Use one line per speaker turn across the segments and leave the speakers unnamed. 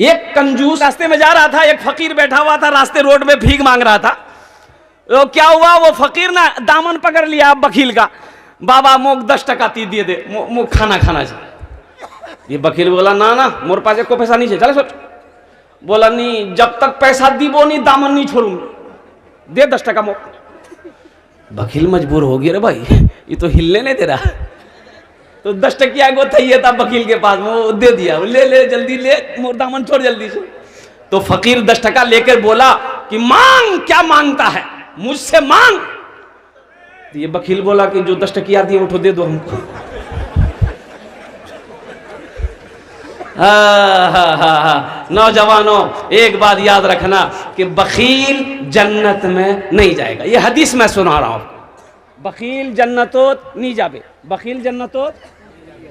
एक कंजूस रास्ते में जा रहा था, एक फकीर बैठा हुआ था रास्ते रोड में भीख मांग रहा था। तो क्या हुआ, वो फकीर ना दामन पकड़ लिया वकील का, बाबा मोक 10 टका ती दिए दे, मोक खाना खाना चाहिए। ये वकील बोला ना ना मोर पास को पैसा नहीं चाहिए, चले सोच। बोला नहीं, जब तक पैसा दीबो नहीं दामन नहीं छोड़ूंगी, दे 10 टका मोक। वकील मजबूर हो गया, रे भाई ये तो हिलने नहीं दे रहा। तो 10 टकिया को चाहिए था वकील के पास, वो दे दिया, ले ले जल्दी ले, मोर दामन छोड़ जल्दी से। तो फकीर 10 टका लेकर बोला कि मांग, क्या मांगता है, मुझसे मांग। तो ये वकील बोला कि जो 10 टकिया दिए उठो दे दो हमको। नौजवानों एक बात याद रखना कि बखील जन्नत में नहीं जाएगा। ये हदीस मैं सुना रहा हूं आपको, बखील जन्नतोत नहीं जाबे, बखील जन्नतोत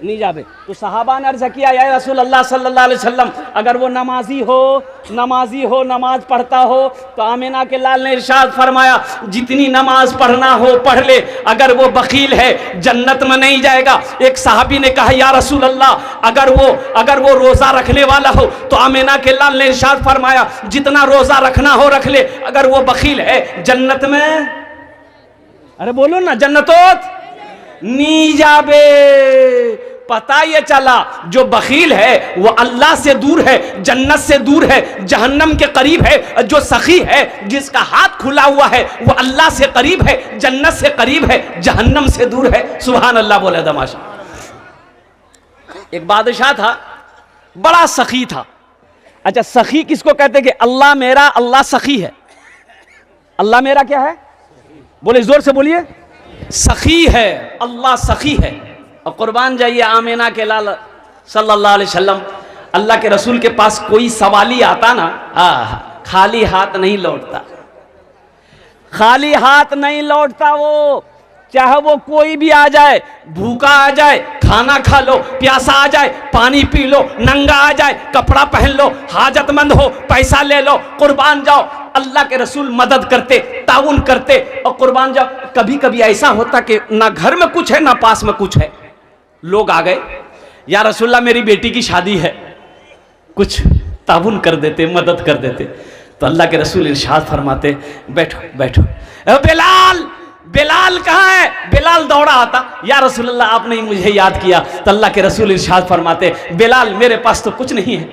नहीं जाबे। तो सहाबा ने अर्ज किया, या रसूल अल्लाह सल्लल्लाहु अलैहि वसल्लम, अगर वो नमाजी हो, नमाज पढ़ता हो, तो आमिना के लाल ने इरशाद फरमाया जितनी नमाज पढ़ना हो पढ़ ले, अगर वो बखील है जन्नत में नहीं जाएगा। एक सहाबी ने कहा, या रसूल अल्लाह, अगर वो रोजा रखने वाला हो, तो आमिना के लाल ने इरशाद फरमाया जितना रोजा रखना हो रख ले, अगर वो बखील है जन्नत में, अरे बोलो ना, जन्नतोत नहीं जाबे। पता ये चला जो बखील है वो अल्लाह से दूर है, जन्नत से दूर है, जहन्नम के करीब है। जो सखी है, जिसका हाथ खुला हुआ है, वो अल्लाह से करीब है, जन्नत से करीब है, जहन्नम से दूर है। सुभान अल्लाह बोले दमाशा। एक बादशाह था, बड़ा सखी था। अच्छा, सखी किसको कहते हैं? कि अल्लाह मेरा, अल्लाह सखी है। अल्लाह मेरा क्या है? बोले, जोर से बोलिए, सखी है, अल्लाह सखी है। और कुर्बान जाइए आमिना के लाल सल्लल्लाहु अलैहि वसल्लम, अल्लाह के रसूल के पास कोई सवाली आता ना, खाली हाथ नहीं लौटता, खाली हाथ नहीं लौटता। वो चाहे वो कोई भी आ जाए, भूखा आ जाए खाना खा लो, प्यासा आ जाए पानी पी लो, नंगा आ जाए कपड़ा पहन लो, हाजतमंद हो पैसा ले लो, कुर्बान जाओ। अल्लाह के रसूल मदद करते, ताउन करते और कुर्बान जाओ। कभी कभी ऐसा होता कि ना घर में कुछ है ना पास में कुछ है, लोग आ गए, या रसूलल्लाह मेरी बेटी की शादी है, कुछ ताउन कर देते, मदद कर देते। तो अल्लाह के रसूल इरशाद फरमाते, बैठो बैठो। बिलाल, बिलाल कहाँ है? बिलाल दौड़ा आता, या रसूलल्लाह आपने मुझे याद किया। तो अल्लाह के रसूल इरशाद फरमाते, बिलाल मेरे पास तो कुछ नहीं है,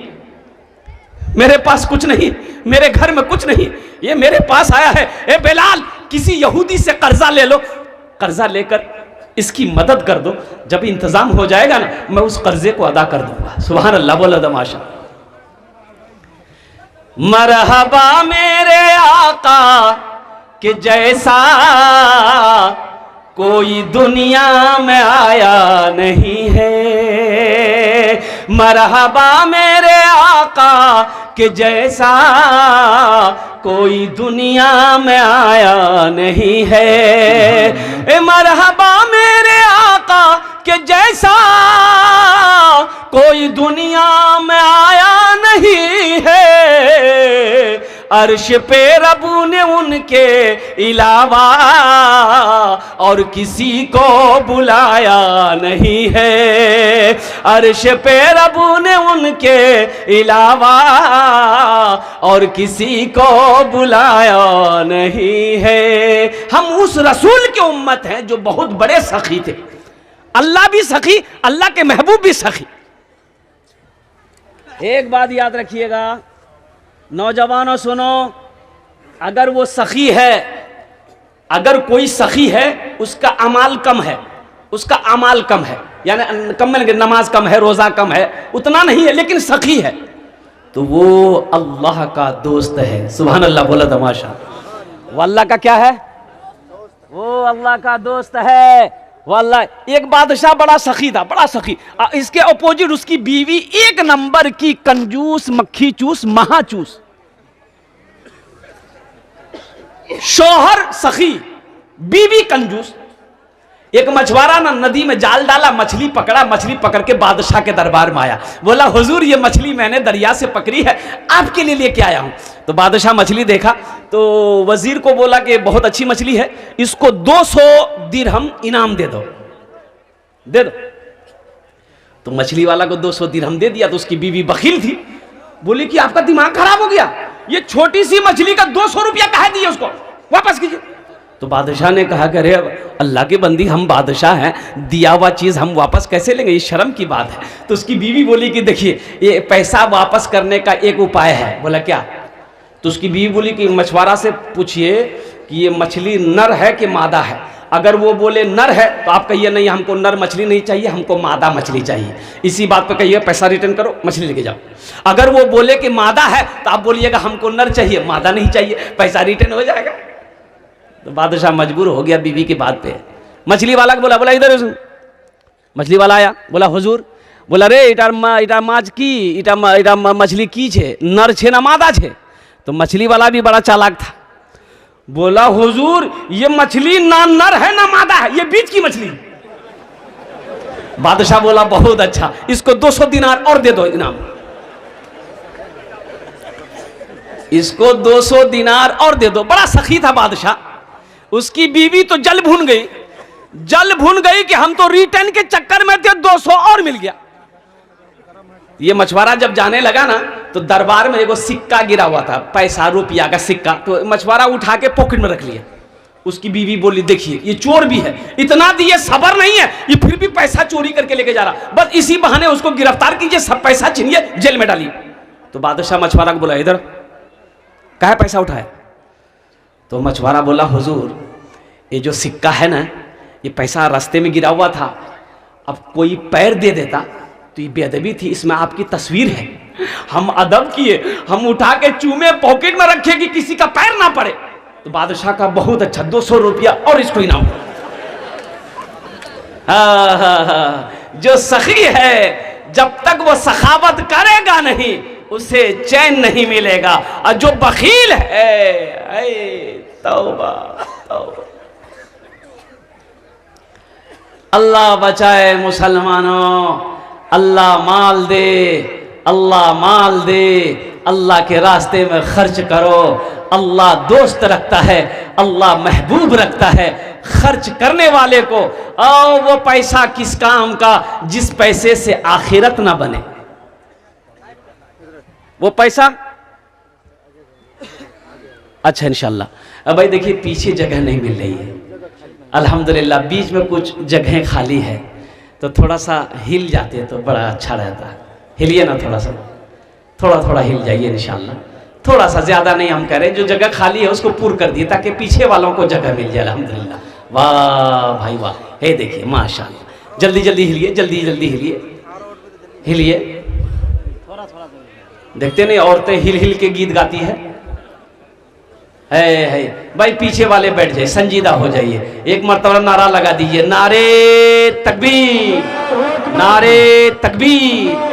मेरे पास कुछ नहीं, मेरे घर में कुछ नहीं, ये मेरे पास आया है। ए बिलाल, किसी यहूदी से कर्जा ले लो, कर्जा लेकर इसकी मदद कर दो, जब इंतजाम हो जाएगा ना मैं उस कर्जे को अदा कर दूंगा। सुभान अल्लाह बोला दमाशा। मरहबा मेरे आका कि जैसा कोई दुनिया में आया नहीं है, मरहबा मेरे आका कि जैसा कोई दुनिया में आया नहीं है। मरहबा मेरे आका कि जैसा कोई दुनिया में आया नहीं है। अर्श पे रबू ने उनके अलावा और किसी को बुलाया नहीं है। अर्श पे रबू ने उनके अलावा और किसी को बुलाया नहीं है। हम उस रसूल की उम्मत हैं जो बहुत बड़े सखी थे। अल्लाह भी सखी, अल्लाह के महबूब भी सखी। एक बात याद रखिएगा नौजवानों, सुनो, अगर वो सखी है, अगर कोई सखी है उसका अमाल कम है, उसका अमाल कम है, यानी कम में नमाज कम है, रोजा कम है, उतना नहीं है, लेकिन सखी है, तो वो अल्लाह का दोस्त है। सुभान अल्लाह बोला तमाशा। वो अल्लाह का क्या है? वो अल्लाह का दोस्त है। वल्लाह एक बादशाह बड़ा सखी था, बड़ा सखी। इसके अपोजिट उसकी बीवी एक नंबर की कंजूस, मक्खी चूस, महाचूस। शौहर सखी, बीवी कंजूस। एक मछुआरा ना नदी में जाल डाला, मछली पकड़ा, मछली पकड़ के बादशाह के दरबार में आया, बोला हुजूर ये मछली मैंने दरिया से पकड़ी है, आपके लिए लेके आया हूं। तो बादशाह मछली देखा तो वजीर को बोला कि बहुत अच्छी मछली है, इसको 200 दिरहम इनाम दे दो, दे दो। तो मछली वाला को 200 दिरहम दे दिया। तो उसकी बीवी बखील थी, बोली कि आपका दिमाग खराब हो गया, ये छोटी सी मछली का 200 रुपया कहा दिए, उसको वापस कीजिए। तो बादशाह ने कहा कि अरे अल्लाह के बंदी, हम बादशाह हैं, दिया हुआ चीज़ हम वापस कैसे लेंगे, ये शर्म की बात है। तो उसकी बीवी बोली कि देखिए ये पैसा वापस करने का एक उपाय है। बोला क्या? तो उसकी बीवी बोली कि मछुआरा से पूछिए कि ये मछली नर है कि मादा है। अगर वो बोले नर है तो आप कहिए नहीं, हमको नर मछली नहीं चाहिए, हमको मादा मछली चाहिए। इसी बात पे कहिए पैसा रिटर्न करो, मछली लेके जाओ। अगर वो बोले कि मादा है तो आप बोलिएगा हमको नर चाहिए, मादा नहीं चाहिए, पैसा रिटर्न हो जाएगा। तो बादशाह मजबूर हो गया बीवी की बात पे। मछली वाला को बोला इधर। मछली वाला आया, बोला हुजूर, बोला रे इटा माछ की इटा मछली की छे, नर छे ना मादा छे। तो मछली वाला भी बड़ा चालाक था, बोला हुजूर ये मछली ना नर है ना मादा है, ये बीच की मछली। बादशाह बोला बहुत अच्छा, इसको 200 दिनार और दे दो इनाम। इसको 200 दिनार और दे दो। बड़ा सखी था बादशाह। उसकी बीवी तो जल भून गई कि हम तो रिटर्न के चक्कर में थे, 200 और मिल गया। ये मछुआरा जब जाने लगा ना तो दरबार में एगो सिक्का गिरा हुआ था, पैसा रुपया का सिक्का। तो मछुआरा उठा के पॉकेट में रख लिया। उसकी बीवी बोली देखिए ये चोर भी है, इतना दिए सबर नहीं है, ये फिर भी पैसा चोरी करके लेके जा रहा, बस इसी बहाने उसको गिरफ्तार कीजिए, सब पैसा छीनिए, जेल में डालिए। तो बादशाह मछुआरा को बोला इधर कहाँ पैसा उठाया? तो मछुआरा बोला हुजूर ये जो सिक्का है ना, ये पैसा रास्ते में गिरा हुआ था, अब कोई पैर दे देता तो ये बेअदबी थी, इसमें आपकी तस्वीर है, हम अदब किए, हम उठा के चूमे पॉकेट में रखे कि किसी का पैर ना पड़े। तो बादशाह का बहुत अच्छा, 200 रुपया और इसको इनाम। जो सखी है जब तक वो सखावत करेगा नहीं उसे चैन नहीं मिलेगा, और जो बखील है तौबा तौबा। अल्लाह बचाए मुसलमानों, अल्लाह माल दे, अल्लाह माल दे, अल्लाह के रास्ते में खर्च करो। अल्लाह दोस्त रखता है, अल्लाह महबूब रखता है खर्च करने वाले को। और वो पैसा किस काम का जिस पैसे से आखिरत ना बने। वो पैसा अच्छा इंशाल्लाह। अब भाई देखिए पीछे जगह नहीं मिल रही है अल्हम्दुलिल्लाह, बीच में कुछ जगह खाली है तो थोड़ा सा हिल जाते हैं तो बड़ा अच्छा रहता है। हिलिए ना थोड़ा सा, थोड़ा थोड़ा हिल जाइए इंशाल्लाह, थोड़ा सा, ज़्यादा नहीं हम कह रहे, जो जगह खाली है उसको पूर्ण कर दिए ताकि पीछे वालों को जगह मिल जाए अल्हम्दुलिल्लाह। वाह भाई वाह, हे देखिए माशाल्लाह, जल्दी जल्दी हिलिए, जल्दी जल्दी हिलिए, हिलिए। देखते नहीं औरतें हिल हिल के गीत गाती है भाई। पीछे वाले बैठ जाइए, संजीदा हो जाइए, एक मर्तबा नारा लगा दीजिए, नारे तकबीर, नारे तकबीर।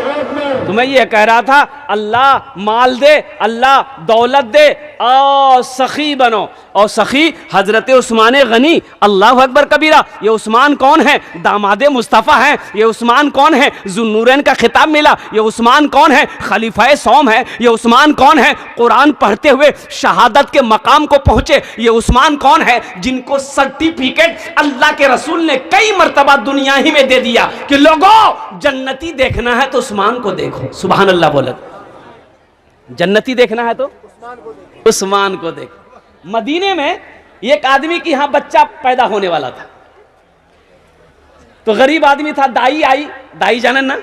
तो मैं ये कह रहा था अल्लाह माल दे, अल्लाह दौलत दे, और सखी बनो। और सखी हजरत उस्मान गनी, अल्लाह अकबर कबीरा। ये उस्मान कौन है? दामादे मुस्तफ़ा हैं। ये उस्मान कौन है? जुन्नूरैन का खिताब मिला। ये उस्मान कौन है? खलीफाए सौम है। ये उस्मान कौन है? कुरान पढ़ते हुए शहादत के मकाम को पहुंचे। ये उस्मान कौन है? जिनको सर्टिफिकेट अल्लाह के रसूल ने कई मरतबा दुनिया ही में दे दिया कि लोगों जन्नती देखना है तो उस्मान को देखो। सुभान अल्लाह बोले, जन्नती देखना है तो उस्मान को देखो। मदीने में एक आदमी की यहां बच्चा पैदा होने वाला था, तो गरीब आदमी था, दाई आई। दाई जाने ना?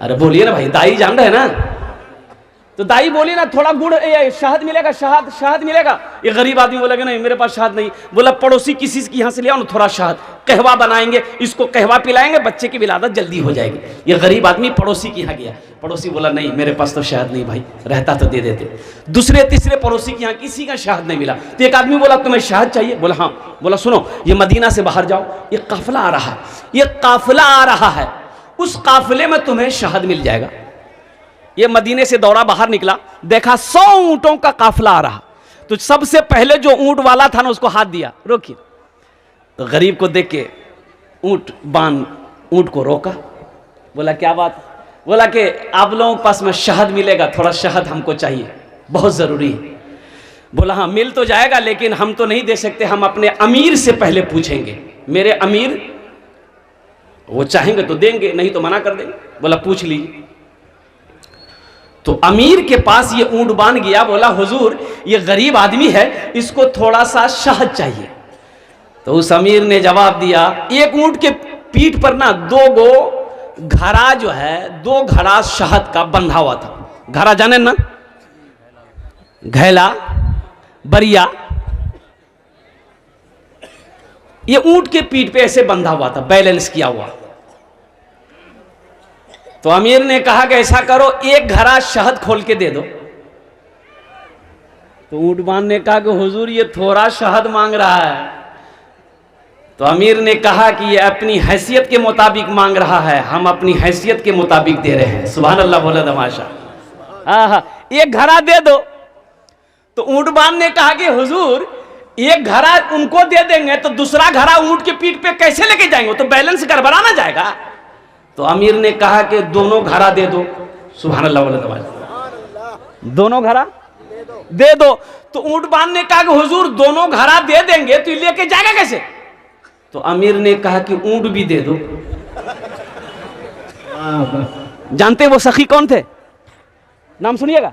अरे बोलिए ना भाई, दाई जान रहे ना? तो दाई बोली ना थोड़ा गुड़ शहद मिलेगा, शहद शहद मिलेगा। ये गरीब आदमी बोला कि नहीं मेरे पास शहद नहीं। बोला पड़ोसी किसी की यहाँ से ले आओ ना थोड़ा शहद, कहवा बनाएंगे, इसको कहवा पिलाएंगे, बच्चे की विलादत जल्दी हो जाएगी। ये गरीब आदमी पड़ोसी के यहाँ गया। पड़ोसी बोला नहीं मेरे पास तो शहद नहीं भाई, रहता तो दे देते। दूसरे तीसरे पड़ोसी के यहाँ किसी का शहद नहीं मिला। तो एक आदमी बोला तुम्हें शहद चाहिए? बोला हाँ। बोला सुनो ये मदीना से बाहर जाओ, ये काफिला आ रहा है, ये काफिला आ रहा है, उस काफिले में तुम्हें शहद मिल जाएगा। ये मदीने से दौड़ा बाहर निकला, देखा 100 ऊंटों का काफिला आ रहा। तो सबसे पहले जो ऊंट वाला था ना उसको हाथ दिया, रोकिए। तो गरीब को देख के ऊंट को रोका। बोला क्या बात? बोला कि आप लोगों के पास में शहद मिलेगा, थोड़ा शहद हमको चाहिए, बहुत जरूरी है। बोला हाँ मिल तो जाएगा लेकिन हम तो नहीं दे सकते, हम अपने अमीर से पहले पूछेंगे, मेरे अमीर वो चाहेंगे तो देंगे, नहीं तो मना कर देंगे। बोला पूछ लीजिए। तो अमीर के पास ये ऊंट बांध गया, बोला हुजूर ये गरीब आदमी है, इसको थोड़ा सा शहद चाहिए। तो उस अमीर ने जवाब दिया, एक ऊंट के पीठ पर ना 2 गो घड़ा जो है, 2 घड़ा शहद का बंधा हुआ था। घड़ा जाने ना, घैला, बरिया, ये ऊंट के पीठ पे ऐसे बंधा हुआ था, बैलेंस किया हुआ। तो अमीर ने कहा कि ऐसा करो, एक घड़ा शहद खोल के दे दो। तो ऊंटबान ने कहा कि हुजूर ये थोड़ा शहद मांग रहा है। तो अमीर ने कहा कि ये अपनी हैसियत के मुताबिक मांग रहा है, हम अपनी हैसियत के मुताबिक दे रहे हैं। सुभान अल्लाह बोला तमाशा। हाँ, एक घड़ा दे दो। तो ऊंटबान ने कहा कि हुजूर एक घड़ा उनको दे देंगे तो दूसरा घड़ा ऊंट के पीठ पे कैसे लेके जाएंगे, तो बैलेंस गड़बड़ा ना जाएगा। तो अमीर ने कहा कि दोनों घड़ा दे दो। सुभान अल्लाह बोला तमाशा। दोनों घड़ा दे दो। तो ऊंटबान ने कहा कि हुजूर दोनों घड़ा दे देंगे तो लेके जाएगा कैसे। तो अमीर ने कहा कि ऊंट भी दे दो। जानते वो सखी कौन थे, नाम सुनिएगा।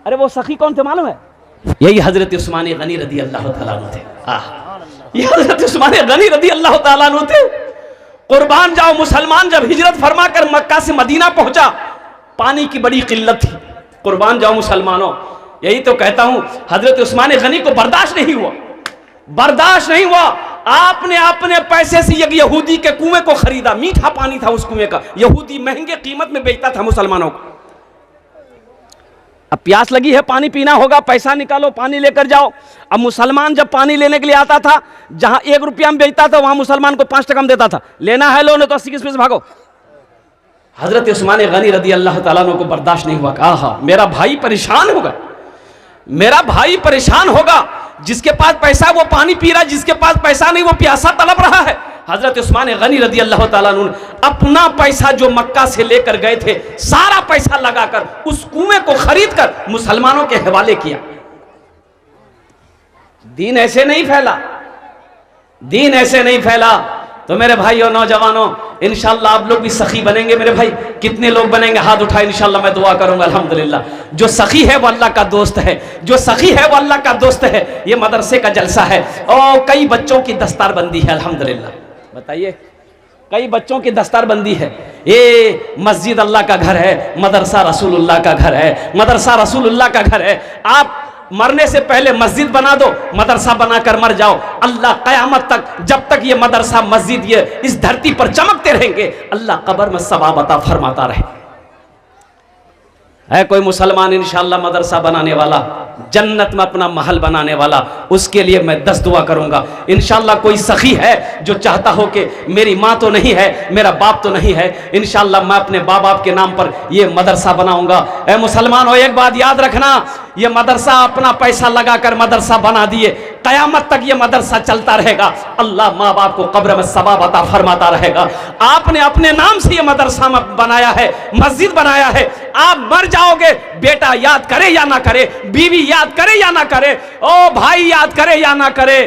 अरे वो सखी कौन थे मालूम है, यही हजरत उस्मान गनी रदी अल्लाह ताला अन्हु थे। ये हजरत उस्मान गनी रदी अल्लाह ताला अन्हु थे। कुर्बान जाओ, मुसलमान जब हिजरत फरमा कर मक्का से मदीना पहुंचा, पानी की बड़ी किल्लत थी। कुर्बान जाओ मुसलमानों, यही तो कहता हूं, हजरत उस्मान गनी को बर्दाश्त नहीं हुआ, बर्दाश्त नहीं हुआ। आपने अपने पैसे से एक यहूदी के कुएं को खरीदा, मीठा पानी था उस कुएं का, यहूदी महंगे कीमत में बेचता था मुसलमानों को। अब प्यास लगी है, पानी पीना होगा, पैसा निकालो, पानी लेकर जाओ। अब मुसलमान जब पानी लेने के लिए आता था, जहां 1 रुपया में बेचता था, वहां मुसलमान को 5 टका में देता था। लेना है लो, नहीं तो 80 की स्पीड से भागो। हजरत उस्मान गनी रदी अल्लाह ताला अन्हु को बर्दाश्त नहीं हुआ। कहा मेरा भाई परेशान होगा, मेरा भाई परेशान होगा। जिसके पास पैसा वो पानी पी रहा, जिसके पास पैसा नहीं वो प्यासा तड़प रहा है। हजरत उस्मान गनी रदी अल्लाह ताला अन्हु अपना पैसा जो मक्का से लेकर गए थे, सारा पैसा लगाकर उस कुएं को खरीद कर मुसलमानों के हवाले किया। दीन ऐसे नहीं फैला, दीन ऐसे नहीं फैला। तो मेरे भाई और नौजवानों, इंशाअल्लाह आप लोग भी सखी बनेंगे। मेरे भाई कितने लोग बनेंगे, हाथ उठाए, इंशाअल्लाह मैं दुआ करूंगा। अल्हम्दुलिल्लाह, जो सखी है वो अल्लाह का दोस्त है, जो सखी है वो अल्लाह का दोस्त है। ये मदरसे का जलसा है और कई बच्चों की दस्तारबंदी है। अल्हम्दुलिल्लाह, बताइए, कई बच्चों की दस्तारबंदी है। ये मस्जिद अल्लाह का घर है, मदरसा रसूलुल्लाह का घर है, मदरसा रसूलुल्लाह का घर है। आप मरने से पहले मस्जिद बना दो, मदरसा बनाकर मर जाओ। अल्लाह क़यामत तक, जब तक ये मदरसा मस्जिद ये इस धरती पर चमकते रहेंगे, अल्लाह कब्र में सवाब अता फरमाता रहे। है कोई मुसलमान इंशाअल्लाह मदरसा बनाने वाला, जन्नत में अपना महल बनाने वाला, उसके लिए मैं 10 दुआ करूंगा। इंशाअल्लाह कोई सखी है जो चाहता हो कि मेरी माँ तो नहीं है, मेरा बाप तो नहीं है, इंशाअल्लाह मैं अपने बाप बाप के नाम पर ये मदरसा बनाऊंगा। ए मुसलमान हो, एक बात याद रखना, ये मदरसा अपना पैसा लगाकर मदरसा बना दिए, क़यामत तक ये मदरसा चलता रहेगा। अल्लाह माँ बाप को कब्र में सवाब अता फरमाता रहेगा। आपने अपने नाम से ये मदरसा बनाया है, मस्जिद बनाया है। आप मर जाओगे, बेटा याद करे या ना करे, बीवी याद करे या ना करे, ओ भाई याद करे या ना करे,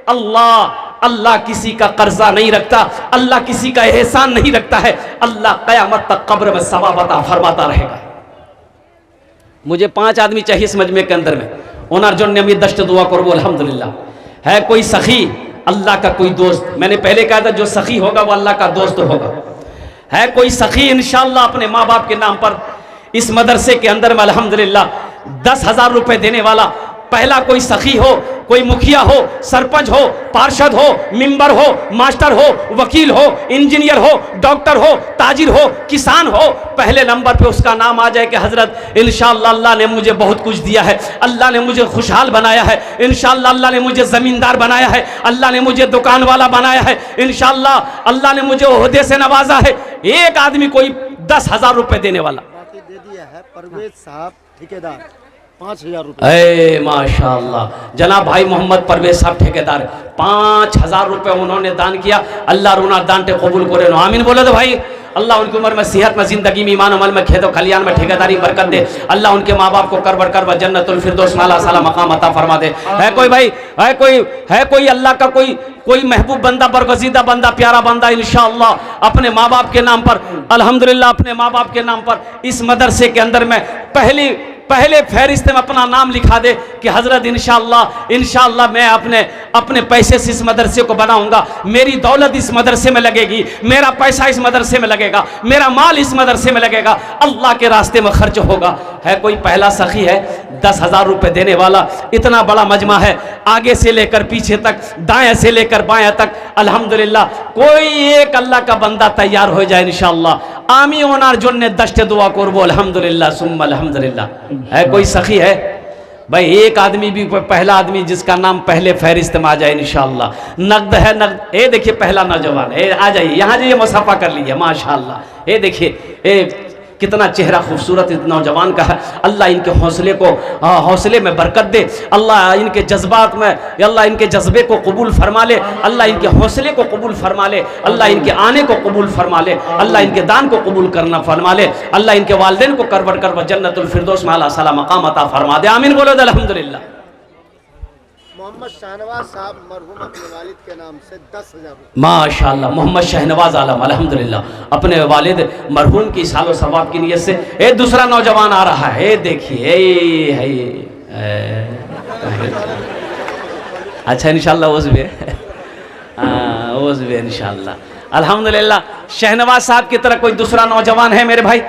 अल्लाह किसी का कर्जा नहीं रखता, अल्लाह किसी का एहसान नहीं रखता है। अल्लाह क़यामत तक कब्र में सवाब अता फरमाता रहेगा। मुझे 5 आदमी चाहिए इस मजमे के अंदर में, ओनर जो ने 10 दुआ करो। अल्हम्दुलिल्लाह, है कोई सखी, अल्लाह का कोई दोस्त। मैंने पहले कहा था जो सखी होगा वो अल्लाह का दोस्त होगा। है कोई सखी इंशाअल्लाह अपने माँ बाप के नाम पर इस मदरसे के अंदर में अल्हम्दुलिल्लाह 10,000 रुपए देने वाला पहला कोई सखी हो, कोई मुखिया हो, सरपंच हो, पार्षद हो, मेंबर हो, मास्टर हो, वकील हो, इंजीनियर हो, डॉक्टर हो, ताजिर हो, किसान हो, पहले नंबर पे उसका नाम आ जाए कि हजरत इंशाअल्लाह अल्लाह ने मुझे बहुत कुछ दिया है, अल्लाह ने मुझे खुशहाल बनाया है, इंशाअल्लाह अल्लाह ने मुझे जमींदार बनाया है, अल्लाह ने मुझे दुकान वाला बनाया है, इंशाअल्लाह अल्लाह ने मुझे ओहदे से नवाजा है। एक आदमी कोई 10,000 रुपए देने वाला
दे दिया है परवेज साहब ठेकेदार 5,000 रुपए।
माशाअल्लाह, जनाब भाई मोहम्मद परवेज साहब ठेकेदार 5,000 रुपए उन्होंने दान किया। अल्लाह रूना दान टे कबूल करे नो, आमीन बोले तो भाई। अल्लाह उनकी उम्र में, सेहत में, जिंदगी में, ईमान अमल में, खेतों खलियान में, ठेकेदारी बरकत दे। अल्लाह उनके माँ बाप को करबर करबर जन्नतुल फिरदौस आला साला मकाम अता फरमा दे। है कोई भाई, है कोई अल्लाह का कोई महबूब बंदा, बरगजीदा बंदा, प्यारा बंदा इंशाअल्लाह अपने माँ बाप के नाम पर, अल्हम्दुलिल्लाह अपने माँ बाप के नाम पर इस मदरसे के अंदर में पहले फहरिस्त में अपना नाम लिखा दे कि हजरत इंशाअल्लाह मैं अपने पैसे से इस मदरसे को बनाऊंगा, मेरी दौलत इस मदरसे में लगेगी, मेरा पैसा इस मदरसे में लगेगा, मेरा माल इस मदरसे में लगेगा, अल्लाह के रास्ते में खर्च होगा। है कोई पहला सखी है 10,000 रुपए देने वाला? इतना बड़ा मजमा है, आगे से लेकर पीछे तक, दाएं से लेकर बाएं तक, अल्हम्दुलिल्लाह कोई एक अल्लाह का बंदा तैयार हो जाए इंशाअल्लाह। आमी ओनार जोन्ने दश्ते दुआ करबो अल्हम्दुलिल्लाह सुम्मा अल्हम्दुलिल्लाह। है कोई सखी है भाई? एक आदमी भी, पहला आदमी जिसका नाम पहले फहरिस्त में आ जाए इंशाअल्लाह। नकद है, नकद। ये देखिए पहला नौजवान है, आ जाइए यहाँ जाइए, मुसाफा कर लीजिए माशाअल्लाह। ये देखिए कितना चेहरा खूबसूरत इस नौजवान का है। अल्लाह इनके हौसले में बरकत दे, अल्लाह इनके जज्बात में, अल्लाह इनके जज्बे को कबूल फरमा ले, अल्लाह इनके हौसले को कबूल फरमा ले, अल्लाह इनके आने को कबूल फरमा ले, अल्लाह इनके दान को कबूल करना फरमा ले, अल्लाह इनके वालिदैन को करबर करबर जन्नतुल फिरदौस में आला साला मकाम अता फरमा दे। आमीन बोलो अल्हम्दुलिल्लाह।
मोहम्मद शाहनवाज साहब मरहूम अपने वालिद के नाम से 10,000 रुपये।
माशाअल्लाह मोहम्मद शहनवाज आलम अल्हम्दुलिल्लाह अपने वालिद मरहूम की सालो सवाब की नियत से। ये दूसरा नौजवान आ रहा है, देखिए अच्छा इंशाअल्लाह उज़्बे इंशाअल्लाह अल्हम्दुलिल्लाह। शहनवाज साहब की तरह कोई दूसरा नौजवान है मेरे भाई?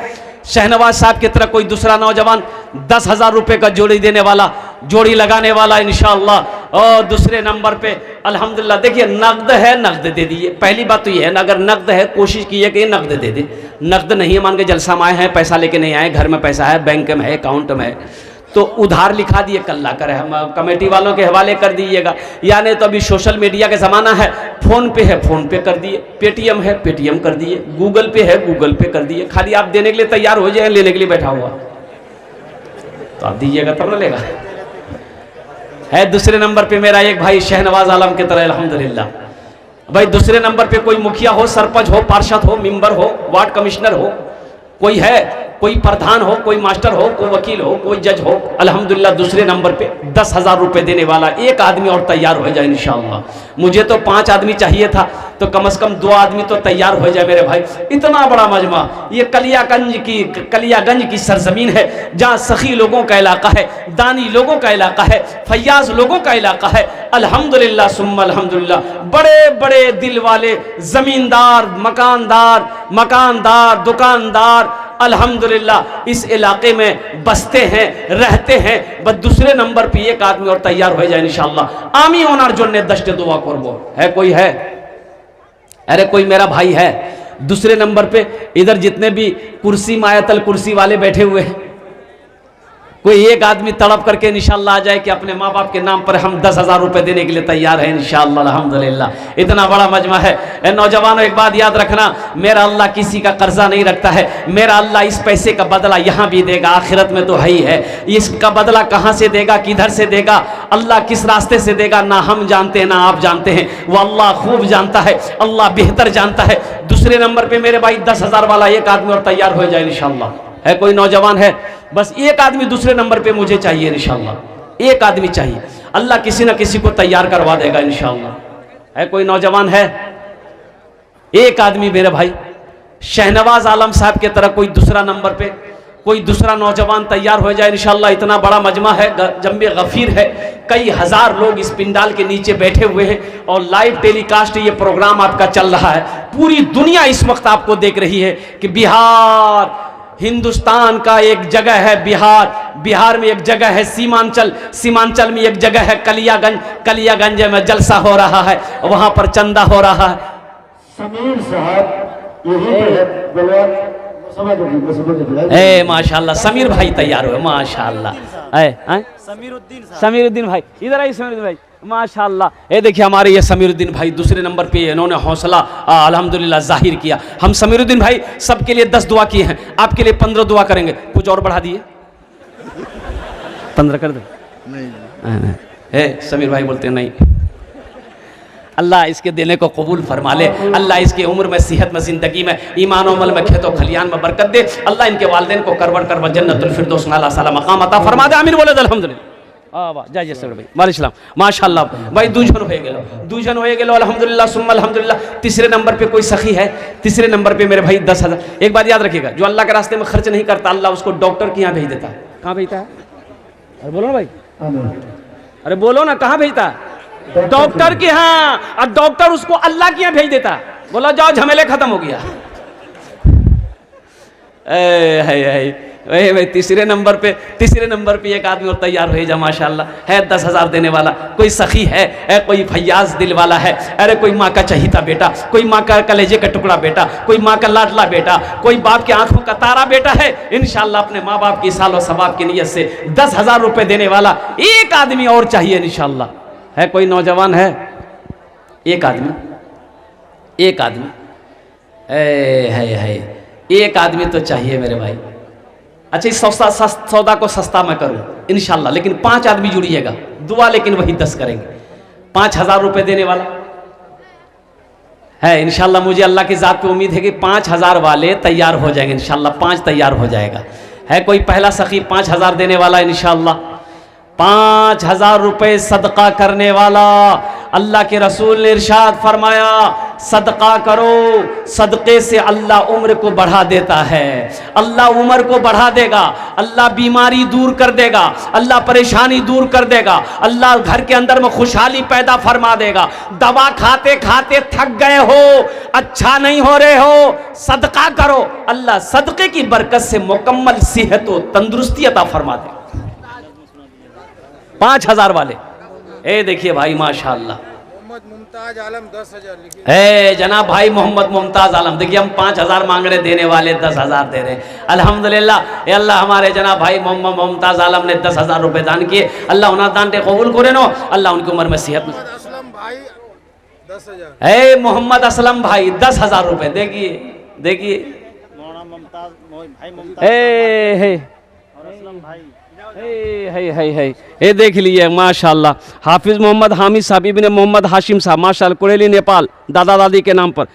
शहनवाज साहब की तरह कोई दूसरा नौजवान 10,000 रुपये का जोड़ी देने वाला, जोड़ी लगाने वाला इंशाअल्लाह। और दूसरे नंबर पे अल्हम्दुलिल्लाह देखिए नकद है, नकद दे दिए। पहली बात तो ये है ना, अगर नकद है कोशिश कीजिए कि नकद दे दे। नकद नहीं है, मान के जलसा में आए हैं, पैसा लेके नहीं आए, घर में पैसा है, बैंक में है, अकाउंट में है, तो उधार लिखा दिए, कल्ला करे हम कमेटी वालों के हवाले कर दीजिएगा। या नहीं तो अभी सोशल मीडिया का ज़माना है, फ़ोन पे है फ़ोन पे कर दिए, पेटीएम है पेटीएम कर दिए, गूगल पे है गूगल पे कर दिए। खाली आप देने के लिए तैयार हो जाए, लेने के लिए बैठा हुआ तो आप दीजिएगा तब ना लेगा। है दूसरे नंबर पे मेरा एक भाई शहनवाज आलम की तरह अल्हम्दुलिल्लाह। भाई दूसरे नंबर पे कोई मुखिया हो, सरपंच हो, पार्षद हो, मेंबर हो, वार्ड कमिश्नर हो, कोई है, कोई प्रधान हो, कोई मास्टर हो, कोई वकील हो, कोई जज हो, अल्हम्दुलिल्लाह दूसरे नंबर पे 10,000 रुपये देने वाला एक आदमी और तैयार हो जाए इंशाअल्लाह। मुझे तो 5 आदमी चाहिए था, तो कम से कम 2 आदमी तो तैयार हो जाए मेरे भाई। इतना बड़ा मजमा, ये कलियागंज की सरजमीन है, जहाँ सखी लोगों का इलाका है, दानी लोगों का इलाका है, फयाज लोगों का इलाका है। अल्हम्दुलिल्लाह सुम्मा अल्हम्दुलिल्लाह। बड़े बड़े दिल वाले जमींदार, मकानदार, दुकानदार अल्हम्दुलिल्लाह इस इलाके में बसते हैं, रहते हैं। बस दूसरे नंबर पे एक आदमी और तैयार हो जाए इंशाअल्लाह। आमी ओनार जोन्ने दश्ते दुआ करबो। है कोई है? अरे कोई मेरा भाई है दूसरे नंबर पे? इधर जितने भी कुर्सी मायातल कुर्सी वाले बैठे हुए हैं, कोई एक आदमी तड़प करके इंशाअल्लाह आ जाए कि अपने माँ बाप के नाम पर हम 10,000 रुपये देने के लिए तैयार हैं इंशाअल्लाह अल्हम्दुलिल्लाह। इतना बड़ा मजमा है। नौजवानों एक बात याद रखना, मेरा अल्लाह किसी का कर्जा नहीं रखता है। मेरा अल्लाह इस पैसे का बदला यहाँ भी देगा, आखिरत में तो है ही है। इसका बदला कहाँ से देगा, किधर से देगा, अल्लाह किस रास्ते से देगा, ना हम जानते हैं ना आप जानते हैं, वो अल्लाह खूब जानता है, अल्लाह बेहतर जानता है। दूसरे नंबर पर मेरे भाई 10,000 वाला एक आदमी और तैयार हो जाए इंशाअल्लाह। है कोई नौजवान है? बस एक आदमी दूसरे नंबर पे मुझे चाहिए इंशाअल्लाह। एक आदमी चाहिए, अल्लाह किसी ना किसी को तैयार करवा देगा इंशाअल्लाह। है कोई नौजवान है? एक आदमी मेरे भाई शहनवाज आलम साहब के तरह कोई दूसरा नंबर पे कोई दूसरा नौजवान तैयार हो जाए इंशाअल्लाह। इतना बड़ा मजमा है, जम्बे गफीर है, कई हजार लोग इस पिंडाल के नीचे बैठे हुए हैं और लाइव टेलीकास्ट ये प्रोग्राम आपका चल रहा है। पूरी दुनिया इस वक्त आपको देख रही है कि बिहार, हिंदुस्तान का एक जगह है बिहार में एक जगह है सीमांचल में एक जगह है कलियागंज में जलसा हो रहा है, वहां पर चंदा हो रहा है।
समीर साहब यही है,
ए माशाल्लाह समीर भाई तैयार हुए माशाल्लाह। समीरुद्दीन भाई इधर आइए, समीरुद्दीन भाई माशाल्लाह। ये देखिए हमारे ये समीरुद्दीन भाई दूसरे नंबर पे इन्होंने हौसला अल्हम्दुलिल्लाह जाहिर किया। हम समीरुद्दीन भाई सबके लिए 10 दुआ किए हैं, आपके लिए 15 दुआ करेंगे। कुछ और बढ़ा दिए, 15 कर दो। नहीं समीर भाई बोलते हैं नहीं। अल्लाह इसके देने को कबूल फरमा ले। अल्लाह इसकी उम्र में, सेहत में, ज़िंदगी में, ईमान अमल में, खेतों खलियान में बरकत दे। अल्लाह इनके वालिदैन को करवट करवट जन्नतुल फिरदौस आला साला मकाम अता फरमा दे। आमीन बोले अल्हम्दुलिल्लाह। वाह जय जय सर भाई वालेकुम माशाअल्लाह। भाई दूजन हो गेलो अल्हम्दुलिल्लाह सुम्मा अल्हम्दुलिल्लाह। तीसरे नंबर पे कोई सखी है, तीसरे नंबर पे मेरे भाई 10,000। एक बात याद रखिएगा, जो अल्लाह के रास्ते में खर्च नहीं करता अल्लाह उसको डॉक्टर के यहाँ भेज देता है। कहाँ भेजता है? अरे बोलो ना भाई, अरे बोलो ना, कहाँ भेजता है? डॉक्टर के यहाँ। और डॉक्टर उसको अल्लाह के यहाँ भेज देता है। बोला जाओ झमेले खत्म हो गया। भाई तीसरे नंबर पे एक आदमी और तैयार हो जा माशाल्लाह है, 10,000 देने वाला। कोई सखी है, कोई फैयाज दिल वाला है, अरे कोई माँ का चहीता बेटा, कोई माँ का कलेजे का टुकड़ा बेटा, कोई माँ का लाडला बेटा, कोई बाप के आंखों का तारा बेटा है। इंशाल्लाह अपने माँ बाप की सालो सवाब की नीयत से 10,000 रुपये देने वाला एक आदमी और चाहिए इंशाल्लाह। है कोई नौजवान है? एक आदमी है एक आदमी तो चाहिए मेरे भाई। अच्छा इस सौदा को सस्ता मैं करूं इंशाल्लाह, लेकिन 5 आदमी जुड़िएगा, दुआ लेकिन वही 10 करेंगे। 5,000 रुपये देने वाला है इंशाल्लाह। मुझे अल्लाह की ज़ात पे उम्मीद है कि 5,000 वाले तैयार हो जाएंगे इंशाल्लाह। 5 तैयार हो जाएगा। है कोई पहला सखी 5,000 देने वाला इंशाल्लाह? 5,000 रुपये सदका करने वाला। अल्लाह के रसूल ने इरशाद फरमाया सदका करो, सदक़े से अल्लाह उम्र को बढ़ा देता है। अल्लाह उम्र को बढ़ा देगा, अल्लाह बीमारी दूर कर देगा, अल्लाह परेशानी दूर कर देगा, अल्लाह घर के अंदर में खुशहाली पैदा फरमा देगा। दवा खाते खाते थक गए हो, अच्छा नहीं हो रहे हो, सदका करो, अल्लाह सदक़े की बरकत से मुकम्मल सेहत व तंदुरुस्ती अता फरमा देगा। 5,000 वाले ए देखिए भाई माशाअल्लाह।
मोहम्मद मुमताज आलम 10,000
है जनाब भाई मोहम्मद मुमताज आलम। देखिए हम 5,000 मांग रहे, देने वाले 10,000 दे रहे। अल्हम्दुलिल्लाह अल्लाह हमारे जनाब भाई मोहम्मद मुमताज आलम ने 10,000 रुपये दान किए। अल्लाह उन्हें दान के कबूल करे नो। अल्लाह उनकी उम्र में सेहत में।
असलम भाई 10,000
है मोहम्मद असलम भाई 10,000 रुपये। देखिए ये देख लिए माशाल्लाह। हाफिज मोहम्मद हामिद साहब इब्न मोहम्मद हाशिम साहब माशाल्लाह कुरेली नेपाल दादा दादी के नाम पर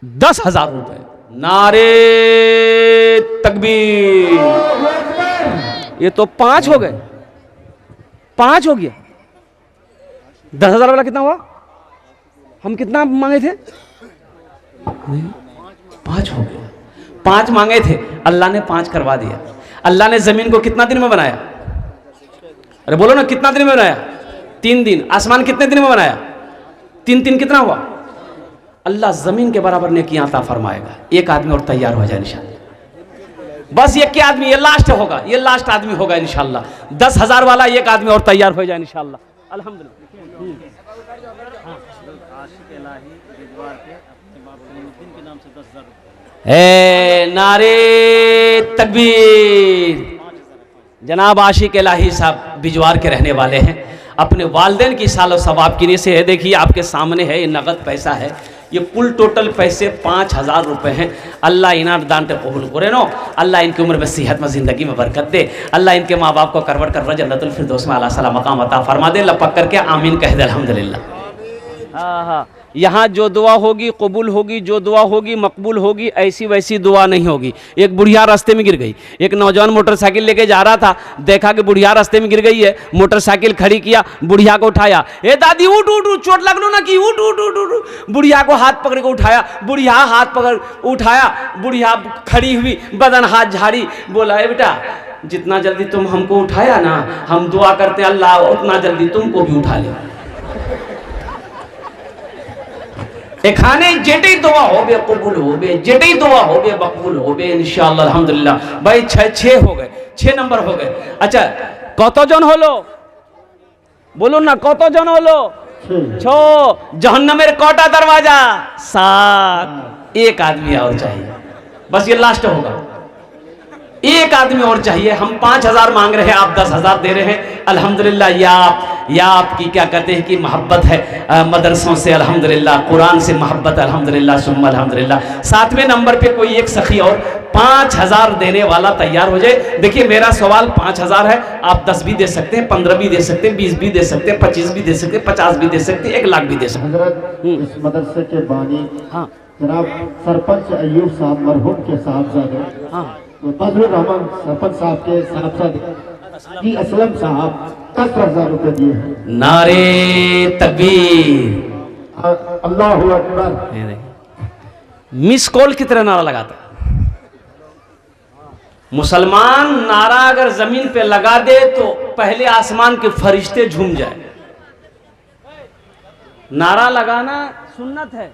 10,000 रुपये। नारे तकबीर। ये तो 5 हो गए, 5 हो गया। 10,000 वाला कितना हुआ? हम कितना मांगे थे? 5 हो गया। 5 मांगे थे, अल्लाह ने 5 करवा दिया। अल्लाह ने जमीन को कितना दिन में बनाया? अरे बोलो ना, कितना दिन में बनाया? 3 दिन। आसमान कितने दिन में बनाया? 3 कितना हुआ? अल्लाह जमीन के बराबर नेकियां अता फरमाएगा। एक आदमी और तैयार हो जाए इंशाअल्लाह। बस ये क्या आदमी, ये लास्ट होगा, ये लास्ट आदमी होगा इंशाअल्लाह। 10,000 वाला एक आदमी और तैयार हो जाए इंशाअल्लाह। अल्हम्दुलिल्लाह। नारे तकबीर। जनाब आशिक इलाही साहब बिजवार के रहने वाले हैं। अपने वालिदैन की सालो सवाब की नीयत से है। देखिए आपके सामने है, ये नगद पैसा है। ये कुल टोटल पैसे 5,000 रुपये हैं। अल्लाह इनाम दान के कबूल करे नो। अल्लाह इनकी उम्र में सेहत में ज़िंदगी में बरकत दे। अल्लाह इनके माँ बाप को करवट करवट जन्नतुल फिरदौस में आला साला मकाम अता फरमा दे। लपक करके आमीन कह दे अल्हम्दुलिल्लाह। हाँ यहाँ जो दुआ होगी कबूल होगी, जो दुआ होगी मकबूल होगी, ऐसी वैसी दुआ नहीं होगी। एक बुढ़िया रास्ते में गिर गई। एक नौजवान मोटरसाइकिल लेके जा रहा था, देखा कि बुढ़िया रास्ते में गिर गई है, मोटरसाइकिल खड़ी किया, बुढ़िया को उठाया। ए दादी उठ उठ उठ, चोट लग लो ना कि उठ उठ उठ उठ। बुढ़िया को हाथ पकड़ के उठाया, बुढ़िया हाथ पकड़ उठाया, बुढ़िया खड़ी हुई, बदन हाथ झाड़ी, बोला ए बेटा जितना जल्दी तुम हमको उठाया ना, हम दुआ करते अल्लाह उतना जल्दी तुमको भी उठा ले। खाने जेटे दुआ हो बे कबूल हो बे, जेटे दुआ हो बे मकबूल हो बे इंशाअल्लाह अल्हम्दुलिल्लाह। भाई 6 हो गए, 6 नंबर हो गए। अच्छा कतজন হলো বলুন না, কতজন হলো? 6। जहन्नमेर कटा दरवाजा? 7। एक आदमी और चाहिए, बस ये लास्ट होगा। एक आदमी और चाहिए। हम 5,000 मांग रहे हैं, आप 10,000 दे रहे हैं अल्हम्दुलिल्लाह। ये आप या आपकी क्या कहते हैं कि मोहब्बत है मदरसों से अल्हम्दुलिल्लाह, कुरान से मोहब्बत अल्हम्दुलिल्लाह सुम्मा अल्हम्दुलिल्लाह। 7वें नंबर पे कोई एक सखी और 5000 देने वाला तैयार हो जाए। देखिए मेरा सवाल 5000 है, आप 10 भी दे सकते हैं, 15 भी दे सकते हैं, 20 भी दे सकते हैं, 25 भी दे सकते हैं, 50 भी दे सकते हैं, 1 लाख भी दे सकते हैं।
हजरत इस मदरसे के बानी
हाँ
जनाब सरपंच अयूब साहब मरहूम के साहबजादे
हाँ
फजलुर रहमान सरपंच साहब के साहबजादे जी असलम साहब 10,000 रुपए दिए हैं।
नारे तकबीर।
अल्लाहु अकबर।
मिस कॉल की तरह नारा लगाता है। मुसलमान नारा अगर जमीन पे लगा दे तो पहले आसमान के फरिश्ते झूम जाए। नारा लगाना सुन्नत है।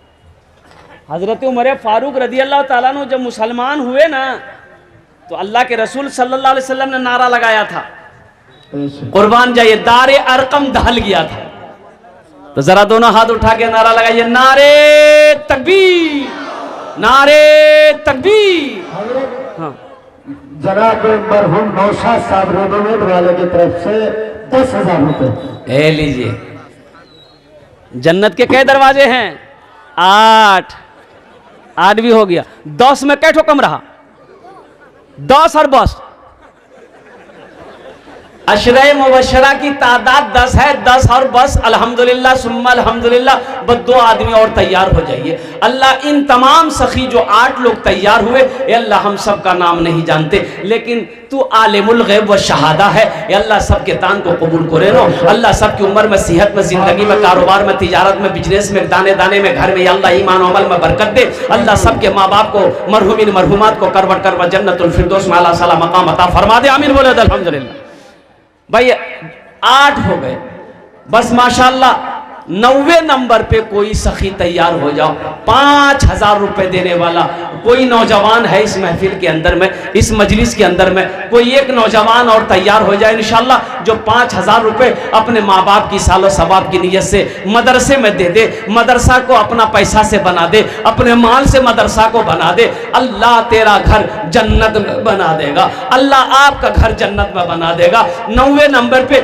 हजरत उमर फारूक रदी अल्लाह ताला अन्हु जब मुसलमान हुए ना तो अल्लाह के रसूल सल्लल्लाहु अलैहि वसल्लम ने नारा लगाया था, कुर्बान जाइए, दारे अरकम दहल गया था। तो जरा दोनों हाथ उठा के नारा लगाइए, नारे तकबीर, नारे तकबीर। हाँ
जनाब मरहूम नौशाद साहब रेडीमेड वाले की तरफ से 10,000 रुपए।
ए लीजिए। जन्नत के कई दरवाजे हैं? 8 भी हो गया। 10 में कै ठो कम रहा? 10 और बस अशरे मुबशरा की तादाद 10 है। 10 और बस अल्हम्दुलिल्लाह सुम्मा अल्हम्दुलिल्लाह, बस 2 आदमी और तैयार हो जाइए। अल्लाह इन तमाम सखी जो 8 लोग तैयार हुए, ये अल्लाह हम सब का नाम नहीं जानते, लेकिन तू आलिमुल गैब व शहादा है। ये अल्लाह सबके तान को कबूल करे नो। अल्लाह सबकी उम्र में, सेहत में, जिंदगी में, कारोबार में, तिजारत में, बिजनेस में, दाने दाने में, घर में, या अल्लाह ईमान और अमल में बरकत दे। अल्लाह सबके माँ बाप को, मरहुमीन मरहुमात को करवट करवट जन्नतुल फिरदौस में आला साला मकाम अता फरमा दे। आमीन बोले अल्हम्दुलिल्लाह। भाई 8 हो गए, बस माशाल्लाह 90वें नंबर पे कोई सखी तैयार हो जाओ। 5000 रुपए देने वाला कोई नौजवान है इस महफिल के अंदर में, इस मजलिस के अंदर में, कोई एक नौजवान और तैयार हो जाए इंशाल्लाह, जो 5000 रुपए अपने माँ बाप की सालो सवाब की नीयत से मदरसे में दे दे, मदरसा को अपना पैसा से बना दे, अपने माल से मदरसा को बना दे। अल्लाह तेरा घर जन्नत में बना देगा, अल्लाह आपका घर जन्नत में बना देगा। 90वें नंबर पे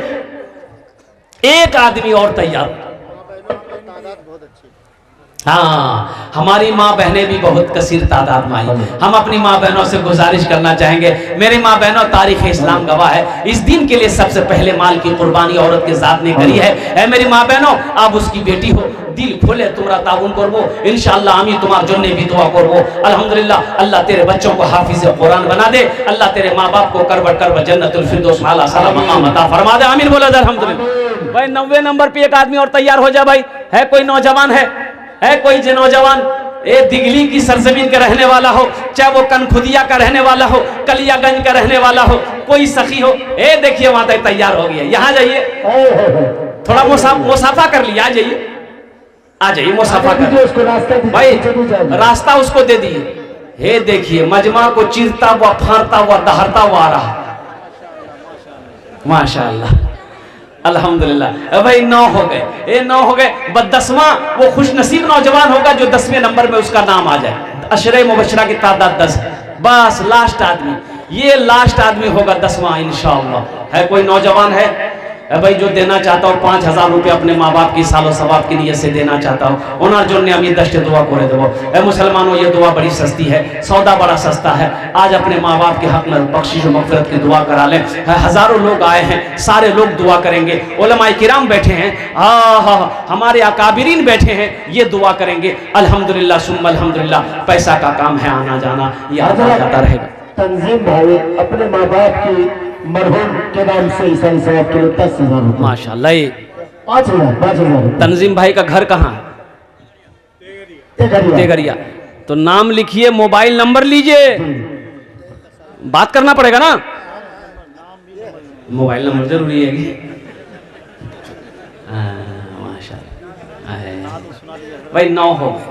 एक आदमी और तैयार। हाँ, हमारी माँ बहनें भी बहुत कसीर तादाद में आई। हम अपनी माँ बहनों से गुजारिश करना चाहेंगे, मेरी माँ बहनों तारीख इस्लाम गवाह है, इस दिन के लिए सबसे पहले माल की कुर्बानी औरत के साथ ने करी है। ऐ मेरी माँ बहनों, आप उसकी बेटी हो, दिल खोले तुमरा ताउन करबो इंशाअल्लाह। आमी तुम्हार जन्ने भी दुआ करबो अल्हम्दुलिल्लाह। अल्लाह तेरे बच्चों को हाफिज कुरान बना दे, अल्लाह तेरे माँ बाप को करवट करवट जन्नतुल फिरदौस में आला साला मकाम अता फरमा दे। आमीन बोले अल्हम्दुलिल्लाह। भाई 90वें नंबर पे एक आदमी और तैयार हो जा। भाई है कोई नौजवान है कोई जो नौजवान ए दिगली की सरजमीन का रहने वाला हो, चाहे वो कनखुदिया का रहने वाला हो, कलियागंज का रहने वाला हो, कोई सखी हो, ए देखिए वहां तक तैयार हो गया। यहाँ जाइए, थोड़ा मुसाफा कर लिया, आ जाइए मुसाफा कर। भाई रास्ता उसको दे दिए। हे देखिए मजमा को चीरता हुआ, फाड़ता हुआ, दहरता हुआ आ रहा। माशाअल्लाह अल्हम्दुलिल्लाह। भाई 9 हो गए, 9 हो गए। बस 10वां वो खुशनसीब नौजवान होगा जो 10वें नंबर में उसका नाम आ जाए। अशरे मुबशरा की तादाद 10, बस लास्ट आदमी, ये लास्ट आदमी होगा 10वां इंशाअल्लाह। है कोई नौजवान है भाई जो देना चाहता हो 5000 रुपये अपने माँ बाप की सालो सवाब की नीयत से देना चाहता हो, उनार जो ने दस्ते दुआ करे देवो। ए मुसलमानों, ये दुआ बड़ी सस्ती है, सौदा बड़ा सस्ता है। आज अपने माँ बाप के हक में बख्शिश मगफिरत की दुआ करा लें। हजारों लोग आए हैं, सारे लोग दुआ करेंगे। उलमाए किराम बैठे हैं, हमारे अकाबिरीन बैठे हैं, ये दुआ करेंगे अल्हम्दुलिल्लाह सुम्मा अल्हम्दुलिल्लाह। पैसा का काम है, आना जाना याद आता रहेगा।
तंजीम भाई अपने माँ बाप की मरहूम के नाम से ईसाई साहब के लिए 10,000 रुपए।
माशाल्लाह।
5,000।
तंजीम भाई का घर कहाँ है? तेगरिया। तो नाम लिखिए, मोबाइल नंबर लीजिए, बात करना पड़ेगा ना, मोबाइल नंबर जरूरी है कि? माशाल्लाह। भाई 9 हो गए,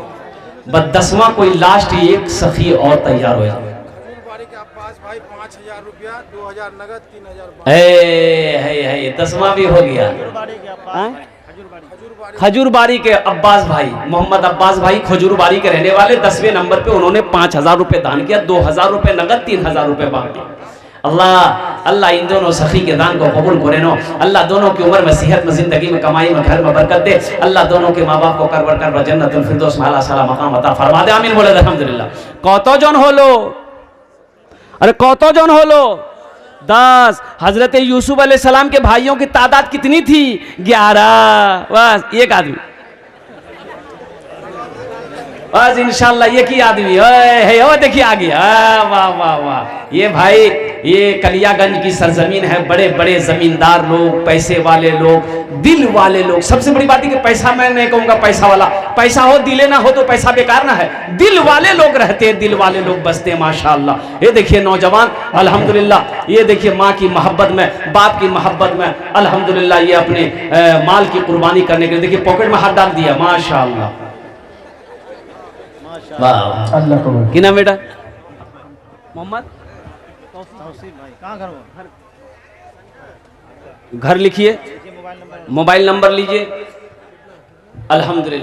बस 10वां कोई लास्ट एक सखी और तैयार हो जाए।
भाई 5,000 रुपया, 2,000 नगद, 3,000।
10वां भी हो गया। खजूरबाड़ी के अब्बास भाई, मोहम्मद अब्बास भाई खजूरबाड़ी के रहने वाले, 10वें नंबर पे उन्होंने 5,000 रुपए दान किया, 2,000 रुपए नगद, 3,000 रुपए बाकी। अल्लाह अल्लाह इन दोनों सखी के दान को कबूल करे नो। अल्लाह दोनों की उम्र में, सेहत में, जिंदगी में, कमाई में, घर में बरकत दे। अल्लाह दोनों के माँ बाप को कर जन्नतुल फिरदौस में आला साला मकाम अता फरमा दे। आमीन बोले अल्हम्दुलिल्लाह। कतजन हलो? अरे कतजन हलो? 10। हजरत यूसुफ अलैहिस्सलाम के भाइयों की तादाद कितनी थी? 11। बस एक आदमी, बस इंशाल्लाह ये की आदमी है। ओ देखिए आ गया। वाह वाह वाह। ये भाई, ये कलियागंज की सरजमीन है। बड़े बड़े जमींदार लोग, पैसे वाले लोग, दिल वाले लोग। सबसे बड़ी बात है कि पैसा, मैं नहीं कहूंगा पैसा वाला, पैसा हो दिले ना हो तो पैसा बेकार ना है। दिल वाले लोग रहते हैं, दिल वाले लोग बसते हैं माशाअल्लाह। ये देखिए नौजवान अल्हम्दुलिल्लाह, ये देखिए माँ की मोहब्बत में, बाप की मोहब्बत में अल्हम्दुलिल्लाह ये अपने माल की कुर्बानी करने के लिए देखिए पॉकेट में हाथ डाल दिया माशाअल्लाह। वाह।
अल्लाह को
की नाम बेटा? मोहम्मद। घर लिखिए, मोबाइल नंबर लीजिए। अल्हम्दुलिल्लाह।